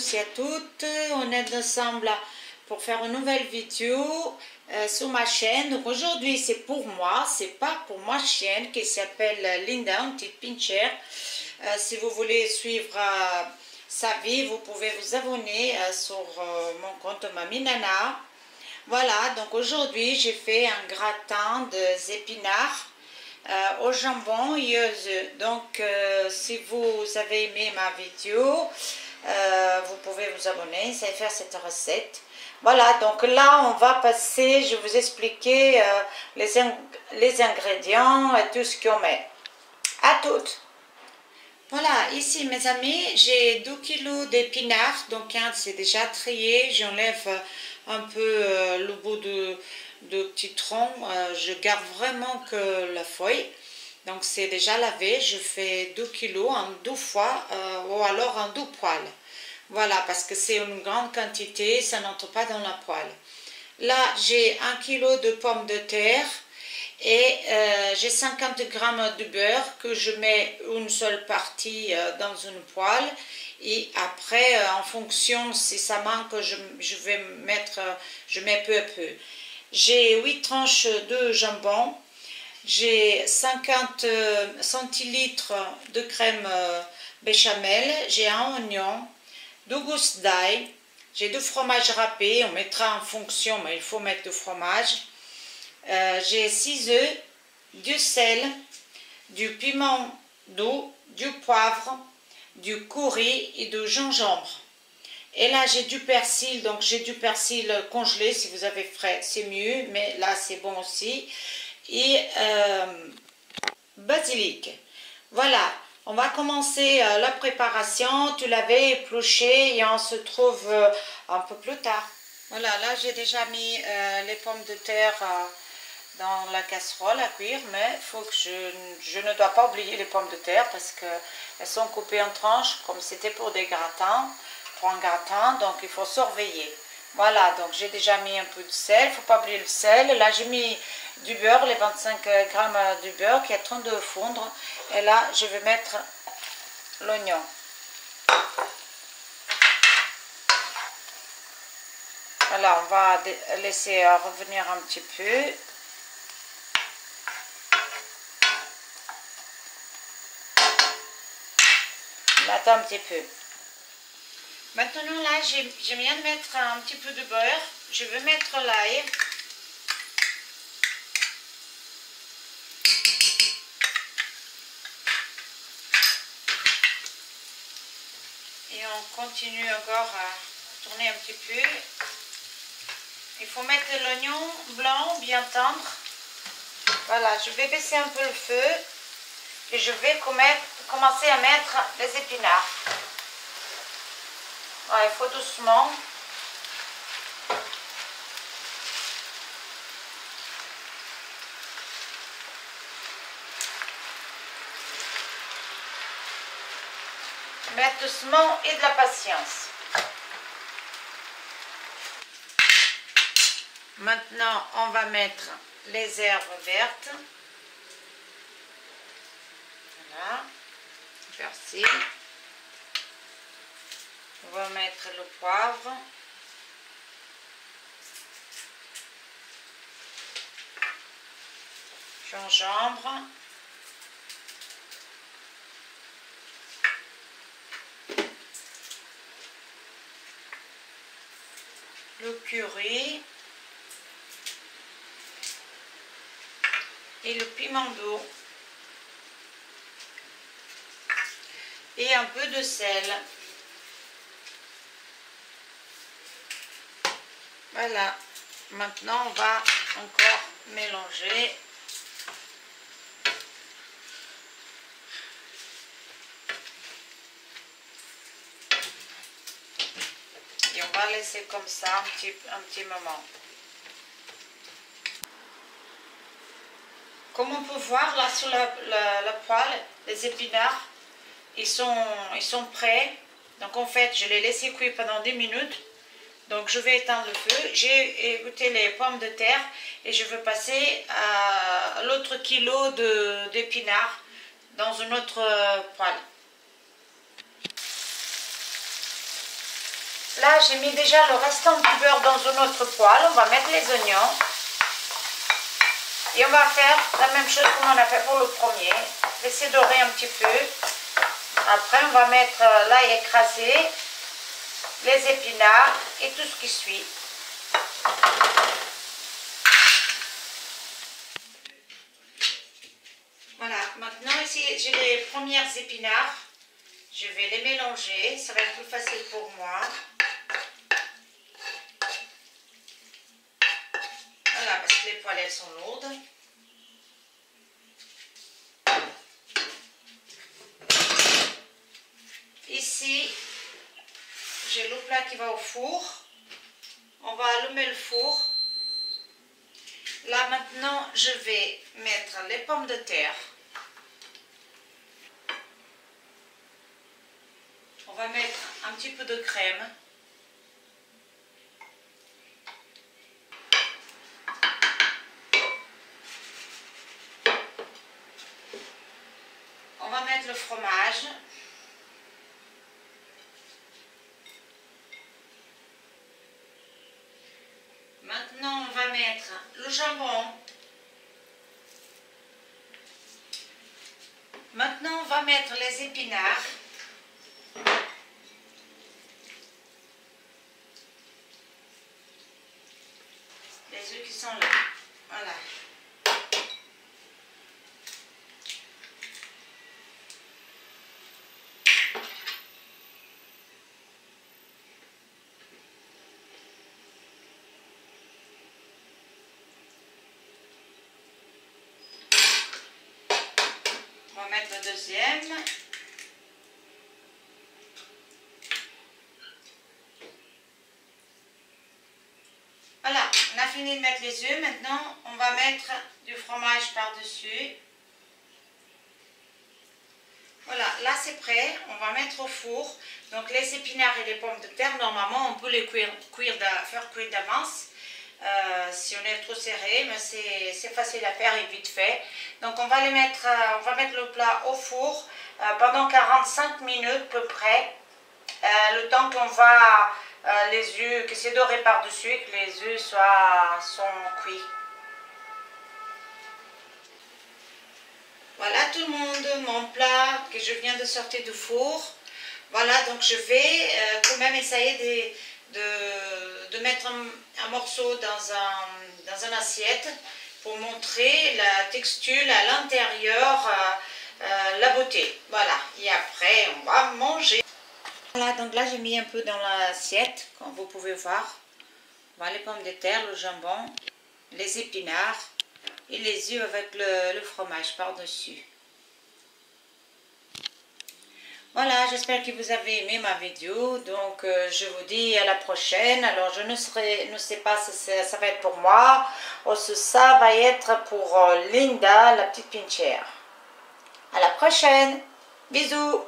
tous et à toutes, on est ensemble pour faire une nouvelle vidéo sur ma chaîne. Donc aujourd'hui c'est pour moi, c'est pas pour ma chienne qui s'appelle Linda, une petite pincher. Si vous voulez suivre sa vie, vous pouvez vous abonner sur mon compte Mamie Nana. Voilà, donc aujourd'hui j'ai fait un gratin d'épinards au jambon et aux œufs. Donc si vous avez aimé ma vidéo, vous pouvez vous abonner et faire cette recette. Voilà, donc là on va passer, je vais vous expliquer les ingrédients et tout ce qu'on met. À toutes. Voilà, ici mes amis, j'ai 2 kg d'épinards, donc c'est déjà trié, j'enlève un peu le bout de petit tronc, je garde vraiment que la feuille, donc c'est déjà lavé, je fais 2 kg en 2 fois ou alors en 2 poêles. Voilà, parce que c'est une grande quantité, ça n'entre pas dans la poêle. Là, j'ai 1 kg de pommes de terre et j'ai 50 g de beurre que je mets une seule partie dans une poêle. Et après, en fonction, si ça manque, je vais mettre, je mets peu à peu. J'ai 8 tranches de jambon. J'ai 50 centilitres de crème béchamel. J'ai un oignon, 2 gousses d'ail. J'ai 2 fromages râpés. On mettra en fonction, mais il faut mettre du fromage. J'ai 6 œufs, du sel, du piment doux, du poivre, du curry et du gingembre. Et là j'ai du persil, donc j'ai du persil congelé, si vous avez frais c'est mieux, mais là c'est bon aussi. Et basilic. Voilà, on va commencer la préparation. Tu l'avais épluché et on se trouve un peu plus tard. Voilà, là j'ai déjà mis les pommes de terre dans la casserole à cuire, mais il faut que je ne dois pas oublier les pommes de terre parce qu'elles sont coupées en tranches comme c'était pour des gratins, pour un gratin, donc il faut surveiller. Voilà, donc j'ai déjà mis un peu de sel, il ne faut pas oublier le sel. Là j'ai mis du beurre, les 25 grammes du beurre qui est en train de fondre. Et là je vais mettre l'oignon. Voilà, on va laisser revenir un petit peu. On attend un petit peu. Maintenant là, je viens de mettre un petit peu de beurre. Je vais mettre l'ail. Et on continue encore à tourner un petit peu. Il faut mettre l'oignon blanc bien tendre. Voilà, je vais baisser un peu le feu. Et je vais commencer à mettre les épinards. Ouais, il faut doucement. Mettre doucement et de la patience. Maintenant, on va mettre les herbes vertes. Voilà, persil. On va mettre le poivre. Gingembre. Le curry. Et le piment doux. Et un peu de sel. Voilà, maintenant on va encore mélanger. Et on va laisser comme ça un petit moment. Comme on peut voir là sur la poêle, les épinards, ils sont prêts. Donc en fait, je les laisse cuire pendant 10 minutes. Donc je vais éteindre le feu. J'ai égoutter les pommes de terre et je vais passer à l'autre kilo d'épinards dans une autre poêle. là j'ai mis déjà le restant du beurre dans une autre poêle. On va mettre les oignons. Et on va faire la même chose comme on a fait pour le premier. Laisser dorer un petit peu. Après, on va mettre l'ail écrasé, les épinards et tout ce qui suit. Voilà, maintenant ici j'ai les premières épinards. Je vais les mélanger, ça va être plus facile pour moi. Voilà, parce que les poêles elles sont lourdes. Ici, j'ai le plat qui va au four. On va allumer le four. Là maintenant, je vais mettre les pommes de terre. On va mettre un petit peu de crème. On va mettre le fromage. Maintenant, on va mettre le jambon. Maintenant, on va mettre les épinards. Les œufs qui sont là. Voilà. On va mettre le deuxième. Voilà, on a fini de mettre les œufs. Maintenant, on va mettre du fromage par-dessus. Voilà, là c'est prêt. On va mettre au four. Donc les épinards et les pommes de terre, normalement, on peut les faire cuire d'avance. Si on est trop serré, mais c'est facile à faire et vite fait. Donc on va mettre le plat au four pendant 45 minutes à peu près. Le temps qu'on va les œufs, que c'est doré par-dessus et que les œufs sont cuits. Voilà tout le monde, mon plat que je viens de sortir du four. Voilà, donc je vais quand même essayer de mettre un morceau dans une assiette pour montrer la texture à l'intérieur, la beauté. Voilà, et après on va manger. Voilà, donc là j'ai mis un peu dans l'assiette, comme vous pouvez voir. Voilà, les pommes de terre, le jambon, les épinards et les œufs avec le fromage par-dessus. Voilà, j'espère que vous avez aimé ma vidéo. Donc je vous dis à la prochaine. Alors je ne sais pas si ça va être pour moi ou si ça va être pour Linda, la petite pinchère. À la prochaine. Bisous.